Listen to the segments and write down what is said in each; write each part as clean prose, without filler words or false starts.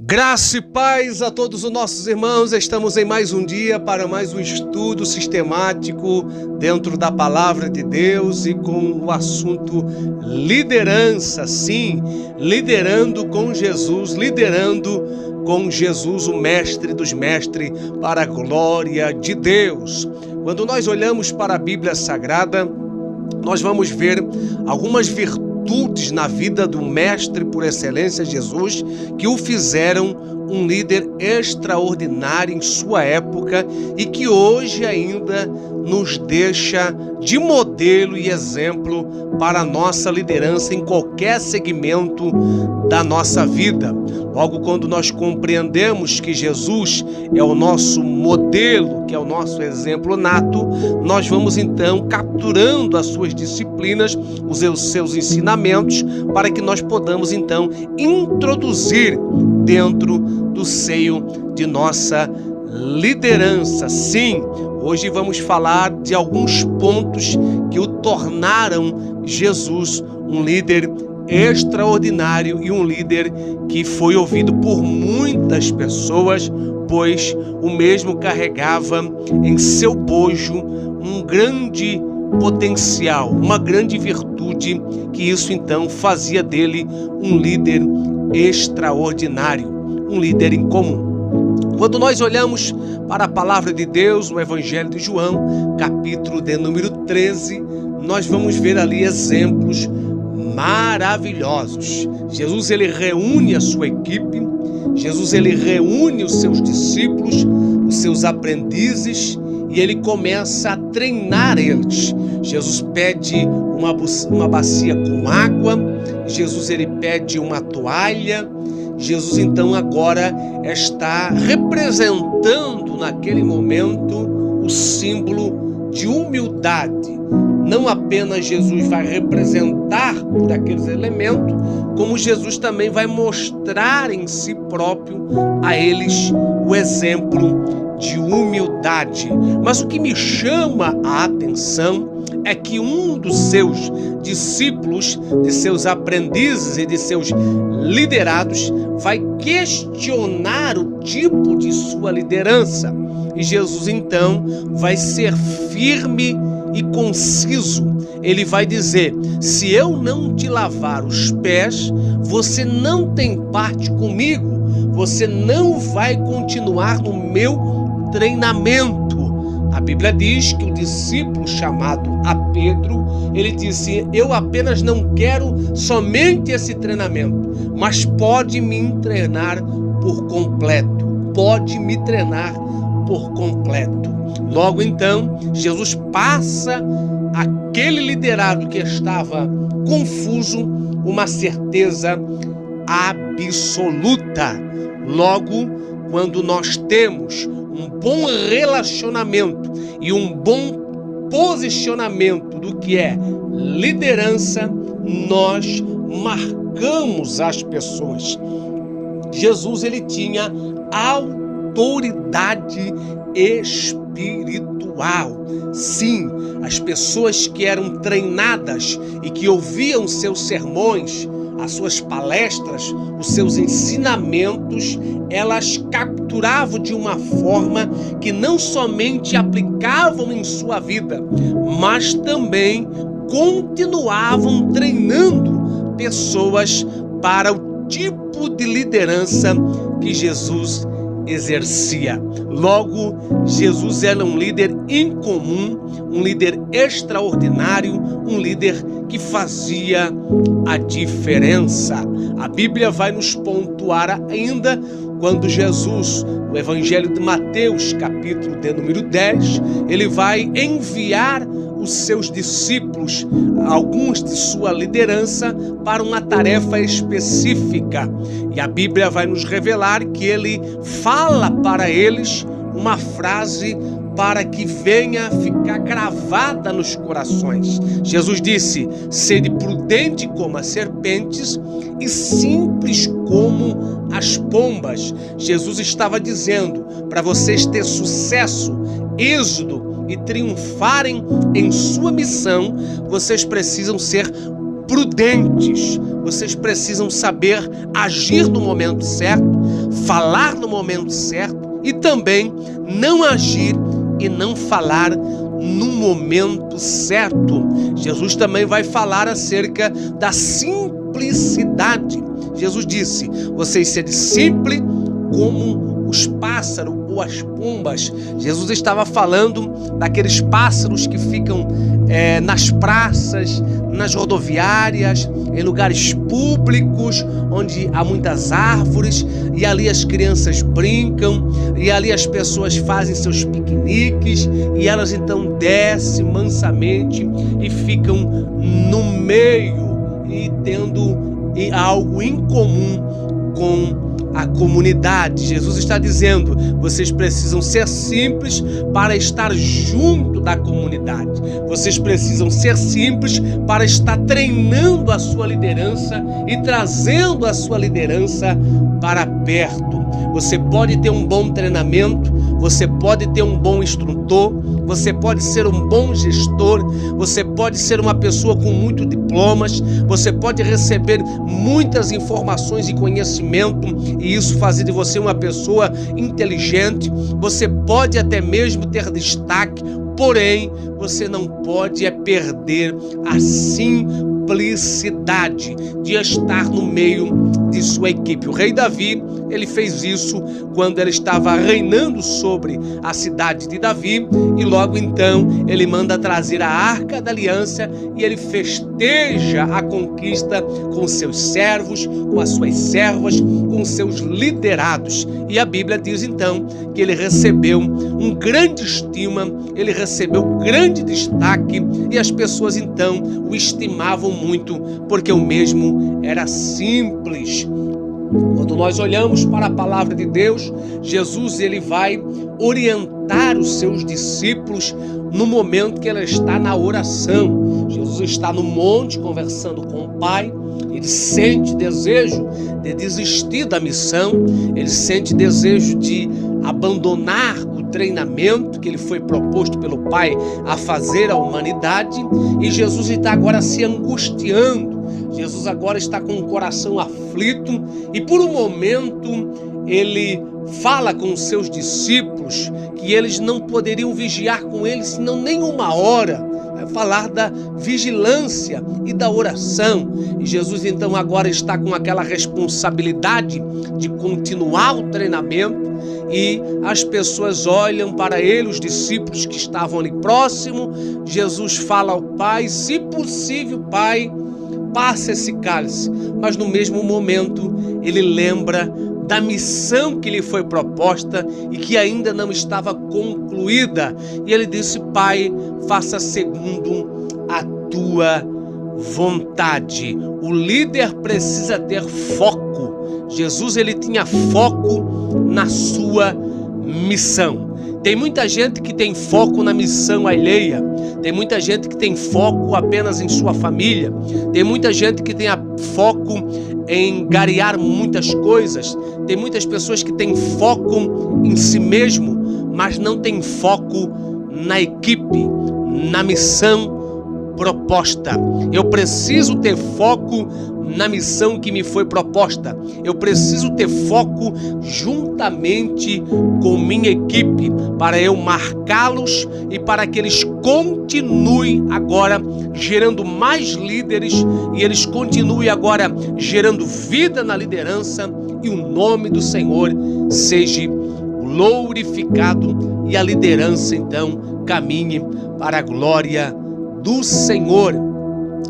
Graça e paz a todos os nossos irmãos. Estamos em mais um dia para mais um estudo sistemático dentro da Palavra de Deus e com o assunto liderança. Sim, liderando com Jesus, o Mestre dos Mestres, para a glória de Deus. Quando nós olhamos para a Bíblia Sagrada, nós vamos ver algumas virtudes na vida do Mestre por excelência, Jesus, que o fizeram um líder extraordinário em sua época e que hoje ainda nos deixa de modelo e exemplo para a nossa liderança em qualquer segmento da nossa vida. Logo, quando nós compreendemos que Jesus é o nosso modelo, que é o nosso exemplo nato, nós vamos então capturando as suas disciplinas, os seus ensinamentos, para que nós podamos então introduzir dentro do seio de nossa liderança. Sim, hoje vamos falar de alguns pontos que o tornaram Jesus um líder extraordinário e um líder que foi ouvido por muitas pessoas, pois o mesmo carregava em seu bojo um grande potencial, uma grande virtude, que isso então fazia dele um líder extraordinário, um líder incomum. Quando nós olhamos para a palavra de Deus no Evangelho de João, capítulo de número 13, nós vamos ver ali exemplos maravilhosos. Jesus, ele reúne a sua equipe, Jesus, ele reúne os seus discípulos, os seus aprendizes, e ele começa a treinar eles. Jesus pede uma bacia com água, Jesus, ele pede uma toalha. Jesus então agora está representando naquele momento o símbolo de humildade. Não apenas Jesus vai representar por aqueles elementos, como Jesus também vai mostrar em si próprio a eles o exemplo de humildade. Mas o que me chama a atenção é que um dos seus discípulos, de seus aprendizes e de seus liderados, vai questionar o tipo de sua liderança. E Jesus então vai ser firme e conciso. Ele vai dizer: se eu não te lavar os pés, você não tem parte comigo, você não vai continuar no meu treinamento. A Bíblia diz que o discípulo chamado a Pedro, ele disse: eu apenas não quero somente esse treinamento, mas pode me treinar por completo, pode me treinar por completo. Logo então, Jesus passa aquele liderado que estava confuso uma certeza absoluta. Logo, quando nós temos um bom relacionamento e um bom posicionamento do que é liderança, nós marcamos as pessoas. Jesus, ele tinha autoridade espiritual. Sim, as pessoas que eram treinadas e que ouviam seus sermões, as suas palestras, os seus ensinamentos, elas capturavam de uma forma que não somente aplicavam em sua vida, mas também continuavam treinando pessoas para o tipo de liderança que Jesus exercia. Logo, Jesus era um líder incomum, um líder extraordinário, um líder que fazia a diferença. A Bíblia vai nos pontuar ainda quando Jesus, no Evangelho de Mateus, capítulo de número 10, ele vai enviar os seus discípulos, alguns de sua liderança, para uma tarefa específica. E a Bíblia vai nos revelar que ele fala para eles uma frase para que venha ficar gravada nos corações. Jesus disse: sede prudente como as serpentes e simples como as pombas. Jesus estava dizendo para vocês ter sucesso, êxodo e triunfarem em sua missão, vocês precisam ser prudentes, vocês precisam saber agir no momento certo, falar no momento certo e também não agir e não falar no momento certo. Jesus também vai falar acerca da simplicidade. Jesus disse: vocês sede simples como os pássaros ou as pombas. Jesus estava falando daqueles pássaros que ficam nas praças, nas rodoviárias, em lugares públicos onde há muitas árvores, e ali as crianças brincam, e ali as pessoas fazem seus piqueniques, e elas então descem mansamente e ficam no meio e tendo algo em comum com a comunidade. Jesus está dizendo: vocês precisam ser simples para estar junto da comunidade. Vocês precisam ser simples para estar treinando a sua liderança e trazendo a sua liderança para perto. Você pode ter um bom treinamento, você pode ter um bom instrutor, você pode ser um bom gestor, você pode ser uma pessoa com muitos diplomas, você pode receber muitas informações e conhecimento e isso fazer de você uma pessoa inteligente. Você pode até mesmo ter destaque, porém você não pode perder a simplicidade de estar no meio de sua equipe. O rei Davi, ele fez isso quando ele estava reinando sobre a cidade de Davi, e logo então ele manda trazer a Arca da Aliança e ele festeja a conquista com seus servos, com as suas servas, com seus liderados. E a Bíblia diz então que ele recebeu um grande estima, ele recebeu grande destaque, e as pessoas então o estimavam muito, porque o mesmo era simples. Quando nós olhamos para a palavra de Deus, Jesus ele vai orientar os seus discípulos no momento que ele está na oração. Jesus está no monte conversando com o Pai. Ele sente desejo de desistir da missão, ele sente desejo de abandonar o treinamento que ele foi proposto pelo Pai a fazer à humanidade, e Jesus está agora se angustiando. Jesus agora está com o coração aflito e por um momento ele fala com os seus discípulos que eles não poderiam vigiar com ele senão nem uma hora. Vai falar da vigilância e da oração. E Jesus então agora está com aquela responsabilidade de continuar o treinamento, e as pessoas olham para ele, os discípulos que estavam ali próximo. Jesus fala ao Pai: se possível, Pai, passa esse cálice. Mas no mesmo momento ele lembra da missão que lhe foi proposta e que ainda não estava concluída. E ele disse: Pai, faça segundo a tua vontade. O líder precisa ter foco. Jesus ele tinha foco na sua missão. Tem muita gente que tem foco na missão alheia. Tem muita gente que tem foco apenas em sua família. Tem muita gente que tem foco em garear muitas coisas. Tem muitas pessoas que têm foco em si mesmo, mas não tem foco na equipe, na missão proposta. Eu preciso ter foco na missão que me foi proposta. Eu preciso ter foco juntamente com minha equipe para eu marcá-los e para que eles continuem agora gerando mais líderes e eles continuem agora gerando vida na liderança e o nome do Senhor seja glorificado e a liderança então caminhe para a glória do Senhor.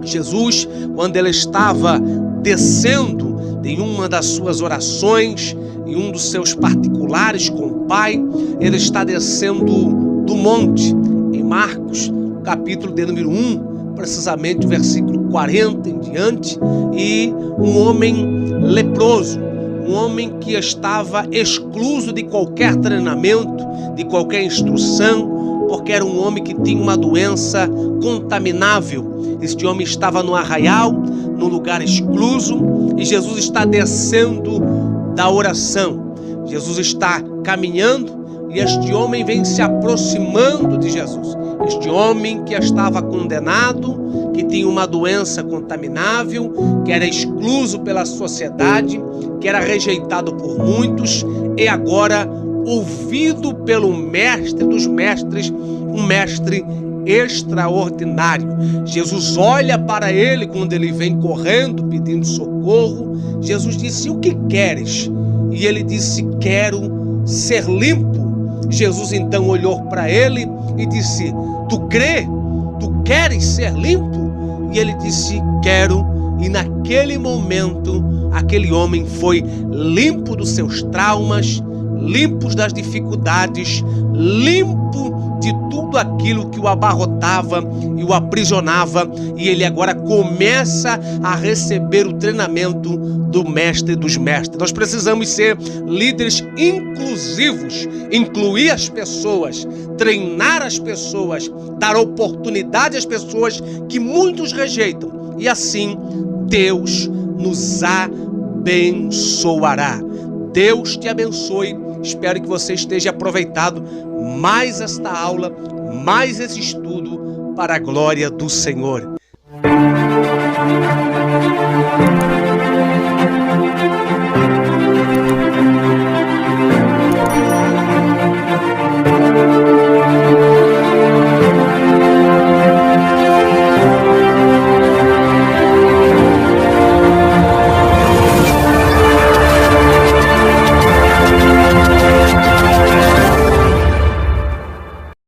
Jesus, quando ele estava descendo em uma das suas orações, em um dos seus particulares com o Pai, ele está descendo do monte, em Marcos, capítulo de número 1, precisamente o versículo 40 em diante, e um homem leproso, um homem que estava excluso de qualquer treinamento, de qualquer instrução, porque era um homem que tinha uma doença contaminável. Este homem estava no arraial, num lugar excluso, e Jesus está descendo da oração. Jesus está caminhando e este homem vem se aproximando de Jesus. Este homem que estava condenado, que tinha uma doença contaminável, que era excluso pela sociedade, que era rejeitado por muitos, e agora ouvido pelo mestre dos mestres, um mestre extraordinário. Jesus olha para ele quando ele vem correndo pedindo socorro. Jesus disse: o que queres? E ele disse: quero ser limpo. Jesus então olhou para ele e disse: tu crê? Tu queres ser limpo? E ele disse: quero. E naquele momento aquele homem foi limpo dos seus traumas, limpo das dificuldades, limpo de tudo aquilo que o abarrotava e o aprisionava, e ele agora começa a receber o treinamento do mestre dos mestres. Nós precisamos ser líderes inclusivos, incluir as pessoas, treinar as pessoas, dar oportunidade às pessoas que muitos rejeitam, e assim Deus nos abençoará. Deus te abençoe. Espero que você esteja aproveitado mais esta aula, mais esse estudo para a glória do Senhor.